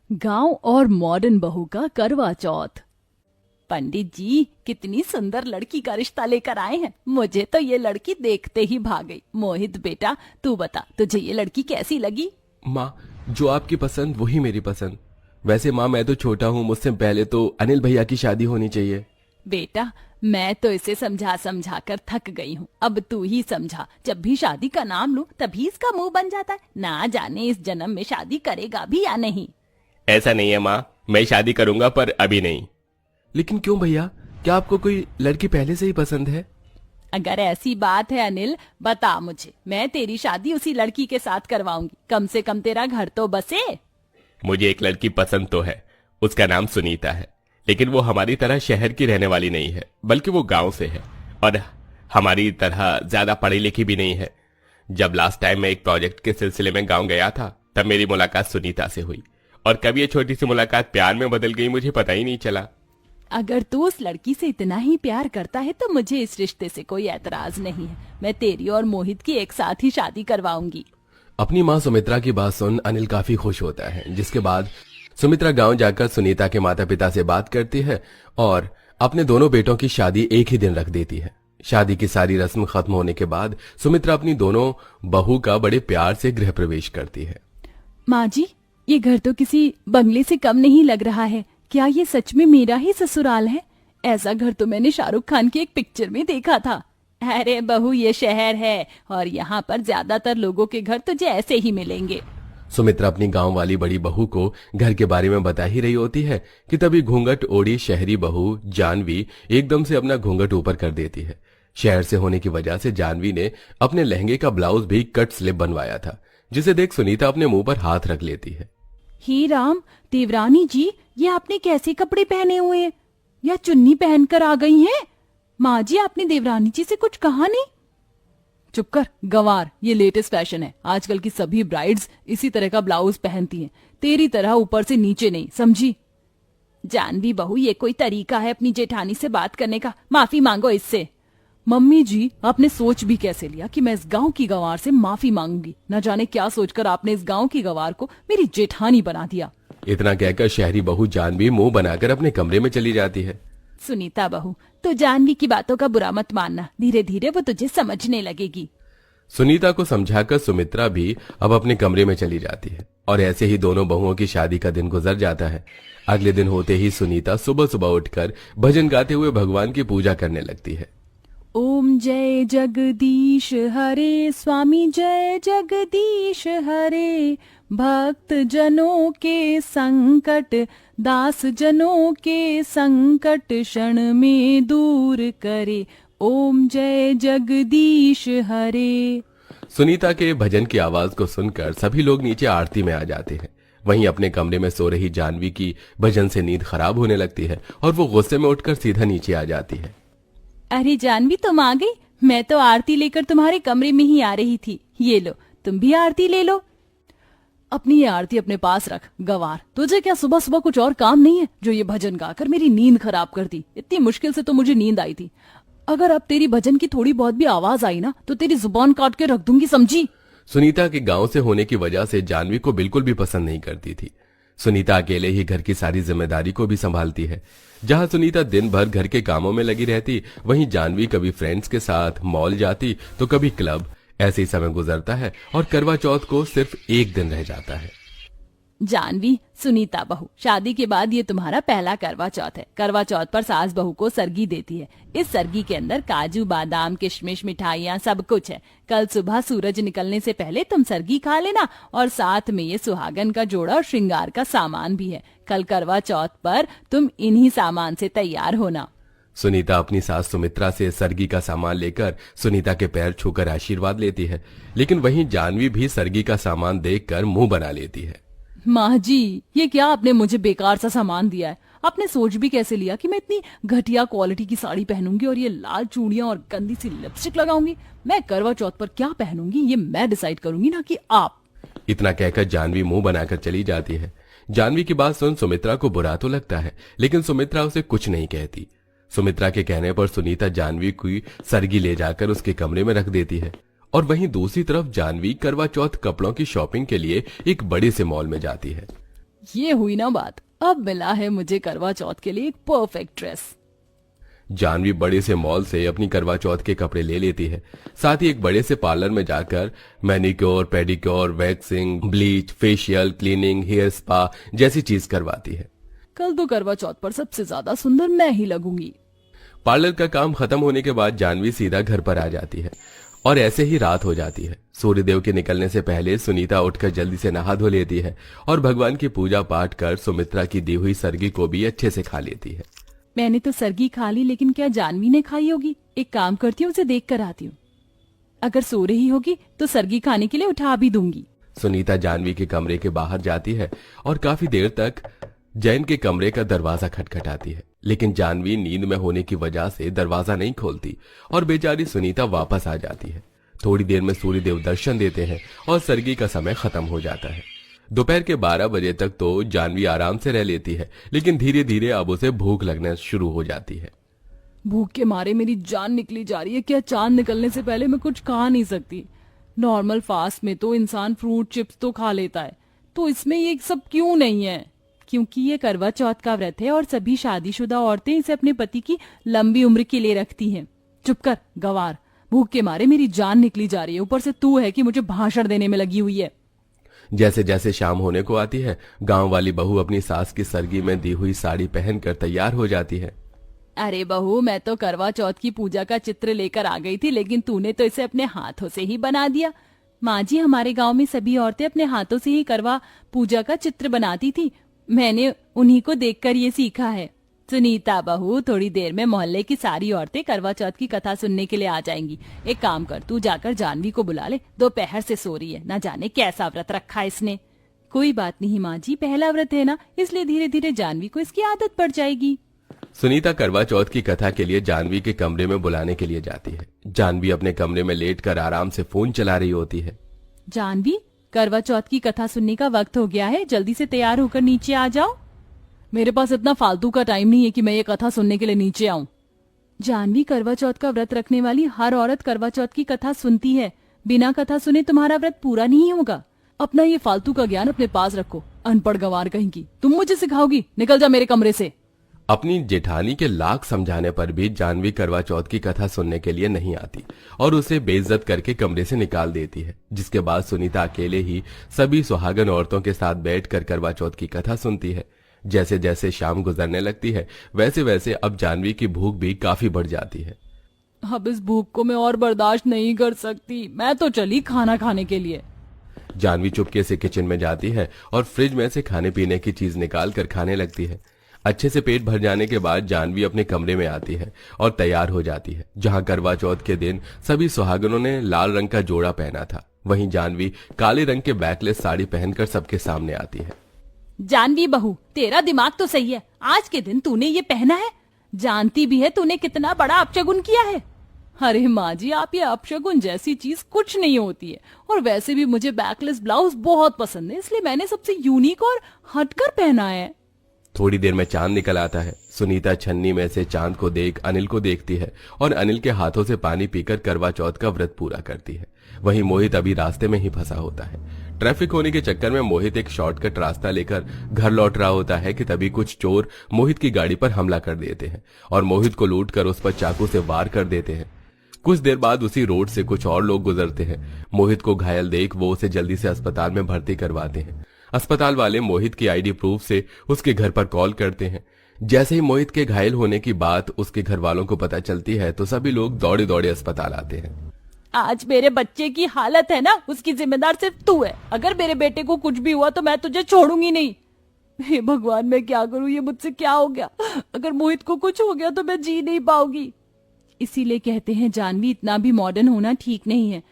गांव और मॉडर्न बहू का करवा चौथ। पंडित जी कितनी सुंदर लड़की का रिश्ता लेकर आए हैं। मुझे तो ये लड़की देखते ही भाग गई। मोहित बेटा, तू बता, तुझे ये लड़की कैसी लगी? माँ, जो आपकी पसंद वही मेरी पसंद। वैसे माँ, मैं तो छोटा हूँ, मुझसे पहले तो अनिल भैया की शादी होनी चाहिए। बेटा, मैं तो इसे समझा समझा कर थक गई हूँ। अब तू ही समझा। जब भी शादी का नाम लूं तभी इसका मुंह बन जाता है। ना जाने इस जन्म में शादी करेगा भी या नहीं। ऐसा नहीं है माँ, मैं शादी करूंगा पर अभी नहीं। लेकिन क्यों भैया, क्या आपको कोई लड़की पहले से ही पसंद है? अगर ऐसी बात है अनिल, बता मुझे। मैं तेरी शादी उसी लड़की के साथ करवाऊंगी। कम से कम तेरा घर तो बसे। मुझे एक लड़की पसंद तो है, उसका नाम सुनीता है। लेकिन वो हमारी तरह शहर की रहने वाली नहीं है, बल्कि वो गांव से है और हमारी तरह ज्यादा पढ़ी लिखी भी नहीं है। जब लास्ट टाइम मैं एक प्रोजेक्ट के सिलसिले में गांव गया था, तब मेरी मुलाकात सुनीता से हुई और कब ये छोटी सी मुलाकात प्यार में बदल गई मुझे पता ही नहीं चला। अगर तू उस लड़की से इतना ही प्यार करता है तो मुझे इस रिश्ते से कोई एतराज नहीं है। मैं तेरी और मोहित की एक साथ ही शादी करवाऊंगी। अपनी माँ सुमित्रा की बात सुन अनिल काफी खुश होता है, जिसके बाद सुमित्रा गांव जाकर सुनीता के माता पिता से बात करती है और अपने दोनों बेटों की शादी एक ही दिन रख देती है। शादी की सारी रस्म खत्म होने के बाद सुमित्रा अपनी दोनों बहू का बड़े प्यार से गृह प्रवेश करती है। माँ जी, ये घर तो किसी बंगले से कम नहीं लग रहा है। क्या ये सच में मेरा ही ससुराल है? ऐसा घर तो मैंने शाहरुख खान की एक पिक्चर में देखा था। अरे बहू, ये शहर है और यहाँ पर ज्यादातर लोगों के घर तुझे ऐसे ही मिलेंगे। सुमित्रा अपनी गांव वाली बड़ी बहू को घर के बारे में बता ही रही होती है कि तभी घूंघट ओढ़ी शहरी बहू जानवी एकदम से अपना घूंघट ऊपर कर देती है। शहर से होने की वजह से जानवी ने अपने लहंगे का ब्लाउज भी कट स्लिप बनवाया था, जिसे देख सुनीता अपने मुंह पर हाथ रख लेती है। ही राम, देवरानी जी, ये आपने कैसे कपड़े पहने हुए हैं? या चुन्नी पहनकर आ गई हैं? माँ जी, आपने देवरानी जी से कुछ कहा नहीं? चुप कर गंवार, ये लेटेस्ट फैशन है। आजकल की सभी ब्राइड्स इसी तरह का ब्लाउज पहनती हैं, तेरी तरह ऊपर से नीचे नहीं, समझी? जानवी बहू, ये कोई तरीका है अपनी जेठानी से बात करने का? माफी मांगो इससे। मम्मी जी, आपने सोच भी कैसे लिया कि मैं इस गांव की गंवार से माफी मांगूंगी? न जाने क्या सोचकर आपने इस गांव की गंवार को मेरी जेठानी बना दिया। इतना कहकर शहरी बहू जानवी मुंह बनाकर अपने कमरे में चली जाती है। सुनीता बहू, तो जानवी की बातों का बुरा मत मानना। धीरे धीरे वो तुझे समझने लगेगी। सुनीता को समझाकर सुमित्रा भी अब अपने कमरे में चली जाती है और ऐसे ही दोनों बहुओं की शादी का दिन गुजर जाता है। अगले दिन होते ही सुनीता सुबह सुबह उठकर भजन गाते हुए भगवान की पूजा करने लगती है। ओम जय जगदीश हरे, स्वामी जय जगदीश हरे। भक्त जनों के संकट, दास जनों के संकट क्षण में दूर करे। ओम जय जगदीश हरे। सुनीता के भजन की आवाज को सुनकर सभी लोग नीचे आरती में आ जाते हैं। वहीं अपने कमरे में सो रही जानवी की भजन से नींद खराब होने लगती है और वो गुस्से में उठकर सीधा नीचे आ जाती है। अरे जानवी, तुम आ गई? मैं तो आरती लेकर तुम्हारे कमरे में ही आ रही थी। ये लो, तुम भी आरती ले लो। अपनी ये आरती अपने पास रख गवार। तुझे क्या सुबह सुबह कुछ और काम नहीं है जो ये भजन गाकर मेरी नींद खराब कर दी? इतनी मुश्किल से तो मुझे नींद आई थी। अगर अब तेरी भजन की थोड़ी बहुत भी आवाज आई ना तो तेरी जुबान काट के रख दूंगी, समझी? सुनीता के गांव से होने की वजह से जानवी को बिल्कुल भी पसंद नहीं करती थी। सुनीता अकेले ही घर की सारी जिम्मेदारी को भी संभालती है। जहां सुनीता दिन भर घर के कामों में लगी रहती, वहीं जानवी कभी फ्रेंड्स के साथ मॉल जाती तो कभी क्लब। ऐसे ही समय गुजरता है और करवा चौथ को सिर्फ एक दिन रह जाता है। जानवी, सुनीता बहू, शादी के बाद ये तुम्हारा पहला करवा चौथ है। करवा चौथ पर सास बहू को सरगी देती है। इस सरगी के अंदर काजू बादाम किशमिश मिठाइयाँ सब कुछ है। कल सुबह सूरज निकलने से पहले तुम सरगी खा लेना और साथ में ये सुहागन का जोड़ा और श्रृंगार का सामान भी है। कल करवा चौथ पर तुम इन्हीं सामान से तैयार होना। सुनीता अपनी सास सुमित्रा से सरगी का सामान लेकर सुनीता के पैर छूकर आशीर्वाद लेती है, लेकिन वहीं जानवी भी सरगी का सामान देखकर मुंह बना लेती है। माँ जी, ये क्या आपने मुझे बेकार सा सामान दिया है? आपने सोच भी कैसे लिया कि मैं इतनी घटिया क्वालिटी की साड़ी पहनूंगी और ये लाल चूड़ियां और गंदी सी लिपस्टिक लगाऊंगी? मैं करवा चौथ पर क्या पहनूंगी ये मैं डिसाइड करूंगी, ना कि आप। इतना कहकर जानवी मुंह बनाकर चली जाती है। जानवी की बात सुन सुमित्रा को बुरा तो लगता है, लेकिन सुमित्रा उसे कुछ नहीं कहती। सुमित्रा के कहने पर सुनीता जानवी की सरगी ले जाकर उसके कमरे में रख देती है और वहीं दूसरी तरफ जानवी करवा चौथ कपड़ों की शॉपिंग के लिए एक बड़े से मॉल में जाती है। ये हुई ना बात, अब मिला है मुझे करवा चौथ के लिए एक परफेक्ट ड्रेस। जानवी बड़े से मॉल से अपनी करवा चौथ के कपड़े ले लेती है। साथ ही एक बड़े से पार्लर में जाकर manicure, pedicure, waxing, bleach, facial, cleaning, hair spa जैसी चीज करवाती है। कल तो करवा चौथ पर सबसे ज्यादा सुंदर मैं ही लगूंगी। पार्लर का काम खत्म होने के बाद जानवी सीधा घर पर आ जाती है और ऐसे ही रात हो जाती है। सूर्यदेव के निकलने से पहले सुनीता उठकर जल्दी से नहा धो लेती है और भगवान की पूजा पाठ कर सुमित्रा की दी हुई सरगी को भी अच्छे से खा लेती है। मैंने तो सरगी खा ली, लेकिन क्या जानवी ने खाई होगी? एक काम करती हूँ, उसे देख कर आती हूँ। अगर सो रही होगी तो सरगी खाने के लिए उठा भी दूंगी। सुनीता जानवी के कमरे के बाहर जाती है और काफी देर तक जैन के कमरे का दरवाजा खटखटाती है, लेकिन जानवी नींद में होने की वजह से दरवाजा नहीं खोलती और बेचारी सुनीता वापस आ जाती है। थोड़ी देर में सूर्यदेव दर्शन देते हैं और सरगी का समय खत्म हो जाता है। दोपहर के 12 बजे तक तो जानवी आराम से रह लेती है, लेकिन धीरे धीरे अब उसे भूख लगना शुरू हो जाती है। भूख के मारे मेरी जान निकली जा रही है। क्या चांद निकलने से पहले मैं कुछ खा नहीं सकती? नॉर्मल फास्ट में तो इंसान फ्रूट चिप्स तो खा लेता है, तो इसमें ये सब क्यों नहीं है? क्योंकि ये करवा चौथ का व्रत है और सभी शादीशुदा औरतें इसे अपने पति की लंबी उम्र के लिए रखती हैं। चुप कर गवार, भूख के मारे मेरी जान निकली जा रही है, ऊपर से तू है कि मुझे भाषण देने में लगी हुई है। जैसे जैसे शाम होने को आती है, गांव वाली बहू अपनी सास की सरगी में दी हुई साड़ी पहनकर तैयार हो जाती है। अरे बहू, मैं तो करवा चौथ की पूजा का चित्र लेकर आ गई थी, लेकिन तूने तो इसे अपने हाथों से ही बना दिया। माँ जी, हमारे गांव में सभी औरतें अपने हाथों से ही करवा पूजा का चित्र बनाती थी। मैंने उन्हीं को देखकर ये सीखा है। सुनीता बहू, थोड़ी देर में मोहल्ले की सारी औरतें करवा चौथ की कथा सुनने के लिए आ जाएंगी। एक काम कर, तू जाकर जानवी को बुला ले, दोपहर से सो रही है, ना जाने कैसा व्रत रखा है इसने। कोई बात नहीं माँ जी, पहला व्रत है ना, इसलिए धीरे धीरे जानवी को इसकी आदत पड़ जाएगी। सुनीता करवा चौथ की कथा के लिए जानवी के कमरे में बुलाने के लिए जाती है। जानवी अपने कमरे में लेटकर आराम से फोन चला रही होती है। जानवी, करवा चौथ की कथा सुनने का वक्त हो गया है, जल्दी से तैयार होकर नीचे आ जाओ। मेरे पास इतना फालतू का टाइम नहीं है कि मैं ये कथा सुनने के लिए नीचे आऊं। जानवी, करवा चौथ का व्रत रखने वाली हर औरत करवा चौथ की कथा सुनती है। बिना कथा सुने तुम्हारा व्रत पूरा नहीं होगा। अपना ये फालतू का ज्ञान अपने पास रखो, अनपढ़ गंवार कहीं की। तुम मुझे सिखाओगी? निकल जा मेरे कमरे से। अपनी जेठानी के लाख समझाने पर भी जानवी करवा चौथ की कथा सुनने के लिए नहीं आती और उसे बेइज्जत करके कमरे से निकाल देती है। जिसके बाद सुनीता अकेले ही सभी सुहागन औरतों के साथ बैठकर करवा चौथ की कथा सुनती है। जैसे जैसे शाम गुजरने लगती है, वैसे वैसे अब जानवी की भूख भी काफी बढ़ जाती है। अब इस भूख को मैं और बर्दाश्त नहीं कर सकती, मैं तो चली खाना खाने के लिए। जानवी चुपके से किचन में जाती है और फ्रिज में से खाने पीने की चीज निकाल कर खाने लगती है। अच्छे से पेट भर जाने के बाद जानवी अपने कमरे में आती है और तैयार हो जाती है। जहां करवा चौथ के दिन सभी सुहागनों ने लाल रंग का जोड़ा पहना था, वहीं जानवी काले रंग के बैकलेस साड़ी पहनकर सबके सामने आती है। जानवी बहू, तेरा दिमाग तो सही है, आज के दिन तूने ये पहना है, जानती भी है तूने कितना बड़ा अपशगुन किया है। अरे माँ जी, आप ये अपशगुन जैसी चीज कुछ नहीं होती है, और वैसे भी मुझे बैकलेस ब्लाउज बहुत पसंद है, इसलिए मैंने सबसे यूनिक और हटकर पहना है। थोड़ी देर में चांद निकल आता है। सुनीता छन्नी में से चांद को देख अनिल को देखती है और अनिल के हाथों से पानी पीकर करवा चौथ का व्रत पूरा करती है। वहीं मोहित अभी रास्ते में ही फंसा होता है। ट्रैफिक होने के चक्कर में मोहित एक शॉर्टकट रास्ता लेकर घर लौट रहा होता है कि तभी कुछ चोर मोहित की गाड़ी पर हमला कर देते हैं और मोहित को लूटकर उस पर चाकू से वार कर देते हैं। कुछ देर बाद उसी रोड से कुछ और लोग गुजरते हैं। मोहित को घायल देख वो उसे जल्दी से अस्पताल में भर्ती करवाते हैं। अस्पताल वाले मोहित की आईडी प्रूफ से उसके घर पर कॉल करते हैं। जैसे ही मोहित के घायल होने की बात उसके घर वालों को पता चलती है तो सभी लोग दौड़े दौड़े अस्पताल आते हैं। आज मेरे बच्चे की हालत है ना, उसकी जिम्मेदार सिर्फ तू है। अगर मेरे बेटे को कुछ भी हुआ तो मैं तुझे छोड़ूंगी नहीं। हे भगवान, मैं क्या करूं, ये मुझसे क्या हो गया? अगर मोहित को कुछ हो गया तो मैं जी नहीं पाऊंगी। इसीलिए कहते हैं जानवी, इतना भी मॉडर्न होना ठीक नहीं है।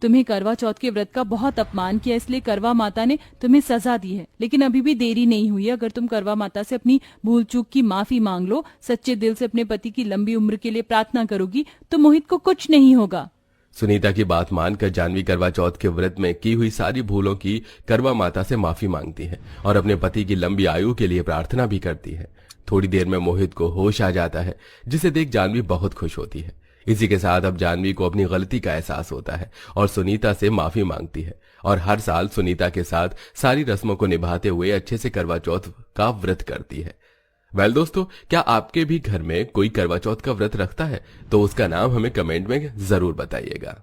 तुम्हें करवा चौथ के व्रत का बहुत अपमान किया, इसलिए करवा माता ने तुम्हें सजा दी है। लेकिन अभी भी देरी नहीं हुई है। अगर तुम करवा माता से अपनी भूल चूक की माफी मांग लो, सच्चे दिल से अपने पति की लंबी उम्र के लिए प्रार्थना करोगी, तो मोहित को कुछ नहीं होगा। सुनीता की बात मानकर जानवी करवा चौथ के व्रत में की हुई सारी भूलों की करवा माता से माफी मांगती है और अपने पति की लंबी आयु के लिए प्रार्थना भी करती है। थोड़ी देर में मोहित को होश आ जाता है, जिसे देख जानवी बहुत खुश होती है। इसी के साथ अब जानवी को अपनी गलती का एहसास होता है और सुनीता से माफी मांगती है और हर साल सुनीता के साथ सारी रस्मों को निभाते हुए अच्छे से करवा चौथ का व्रत करती है। दोस्तों, क्या आपके भी घर में कोई करवा चौथ का व्रत रखता है? तो उसका नाम हमें कमेंट में जरूर बताइएगा।